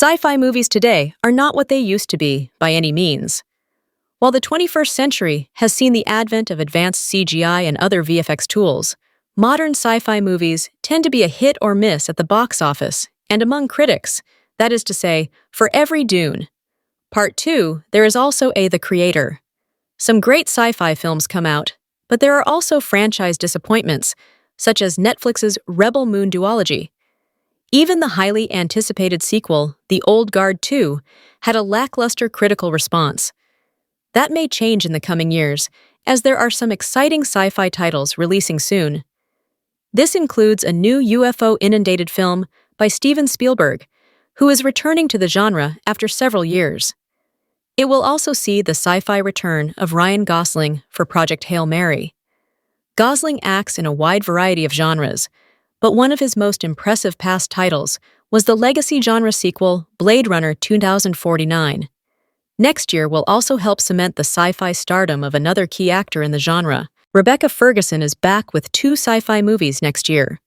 Sci-fi movies today are not what they used to be, by any means. While the 21st century has seen the advent of advanced CGI and other VFX tools, modern sci-fi movies tend to be a hit or miss at the box office and among critics. That is to say, for every Dune. Part 2, there is also The Creator. Some great sci-fi films come out, but there are also franchise disappointments, such as Netflix's Rebel Moon duology. Even the highly anticipated sequel, The Old Guard 2, had a lackluster critical response. That may change in the coming years, as there are some exciting sci-fi titles releasing soon. This includes a new UFO-inundated film by Steven Spielberg, who is returning to the genre after several years. It will also see the sci-fi return of Ryan Gosling for Project Hail Mary. Gosling acts in a wide variety of genres, but one of his most impressive past titles was the legacy genre sequel Blade Runner 2049. Next year will also help cement the sci-fi stardom of another key actor in the genre. Rebecca Ferguson is back with 2 sci-fi movies next year.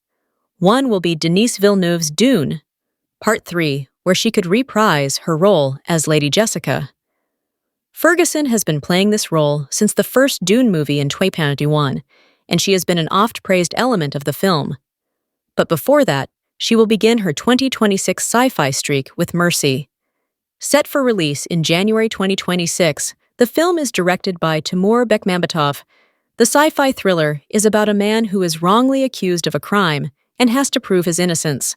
One will be Denis Villeneuve's Dune, Part 3, where she could reprise her role as Lady Jessica. Ferguson has been playing this role since the first Dune movie in 2021, and she has been an oft-praised element of the film. But before that, she will begin her 2026 sci-fi streak with Mercy. Set for release in January 2026, the film is directed by Timur Bekmambetov. The sci-fi thriller is about a man who is wrongly accused of a crime and has to prove his innocence.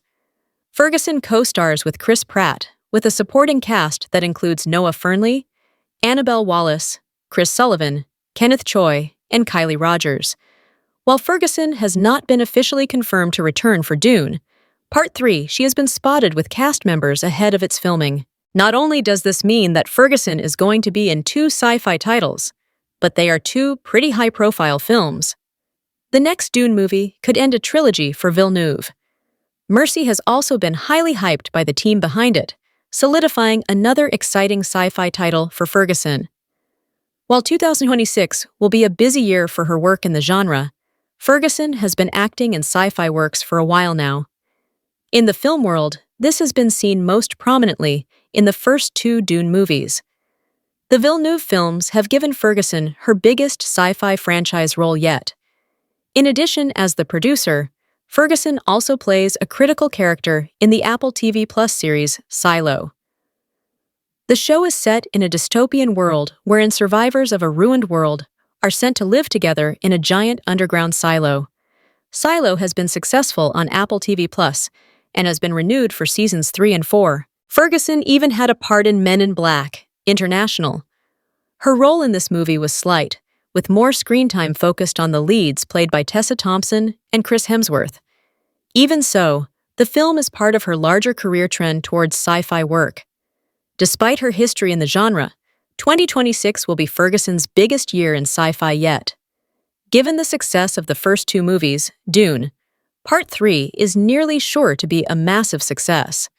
Ferguson co-stars with Chris Pratt, with a supporting cast that includes Noah Fernley, Annabelle Wallis, Chris Sullivan, Kenneth Choi, and Kylie Rogers. While Ferguson has not been officially confirmed to return for Dune, Part 3, she has been spotted with cast members ahead of its filming. Not only does this mean that Ferguson is going to be in 2 sci-fi titles, but they are 2 pretty high-profile films. The next Dune movie could end a trilogy for Villeneuve. Mercy has also been highly hyped by the team behind it, solidifying another exciting sci-fi title for Ferguson. While 2026 will be a busy year for her work in the genre, Ferguson has been acting in sci-fi works for a while now. In the film world, this has been seen most prominently in the first 2 Dune movies. The Villeneuve films have given Ferguson her biggest sci-fi franchise role yet. In addition, as the producer, Ferguson also plays a critical character in the Apple TV Plus series Silo. The show is set in a dystopian world wherein survivors of a ruined world are sent to live together in a giant underground silo. Silo has been successful on Apple TV Plus and has been renewed for seasons 3 and 4. Ferguson even had a part in Men in Black, International. Her role in this movie was slight, with more screen time focused on the leads played by Tessa Thompson and Chris Hemsworth. Even so, the film is part of her larger career trend towards sci-fi work. Despite her history in the genre, 2026 will be Ferguson's biggest year in sci-fi yet. Given the success of the first 2 movies, Dune, Part 3 is nearly sure to be a massive success.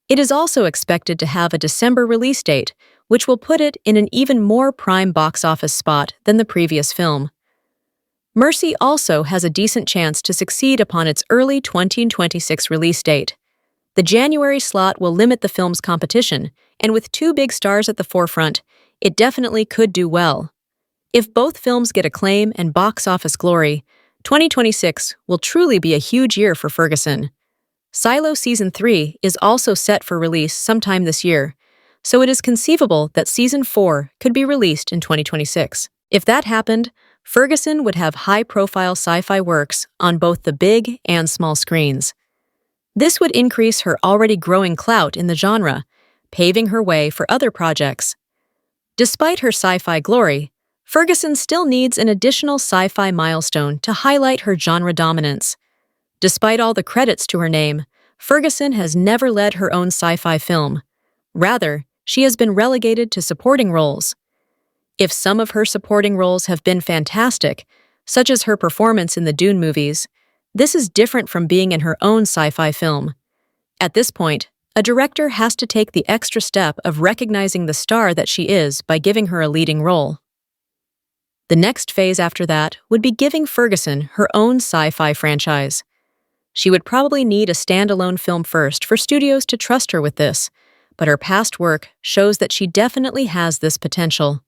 It is also expected to have a December release date, which will put it in an even more prime box office spot than the previous film. Mercy also has a decent chance to succeed upon its early 2026 release date. The January slot will limit the film's competition, and with 2 big stars at the forefront, it definitely could do well. If both films get acclaim and box office glory, 2026 will truly be a huge year for Ferguson. Silo Season 3 is also set for release sometime this year, so it is conceivable that Season 4 could be released in 2026. If that happened, Ferguson would have high-profile sci-fi works on both the big and small screens. This would increase her already growing clout in the genre, paving her way for other projects. Despite her sci-fi glory, Ferguson still needs an additional sci-fi milestone to highlight her genre dominance. Despite all the credits to her name, Ferguson has never led her own sci-fi film. Rather, she has been relegated to supporting roles. If some of her supporting roles have been fantastic, such as her performance in the Dune movies, this is different from being in her own sci-fi film. At this point, a director has to take the extra step of recognizing the star that she is by giving her a leading role. The next phase after that would be giving Ferguson her own sci-fi franchise. She would probably need a standalone film first for studios to trust her with this, but her past work shows that she definitely has this potential.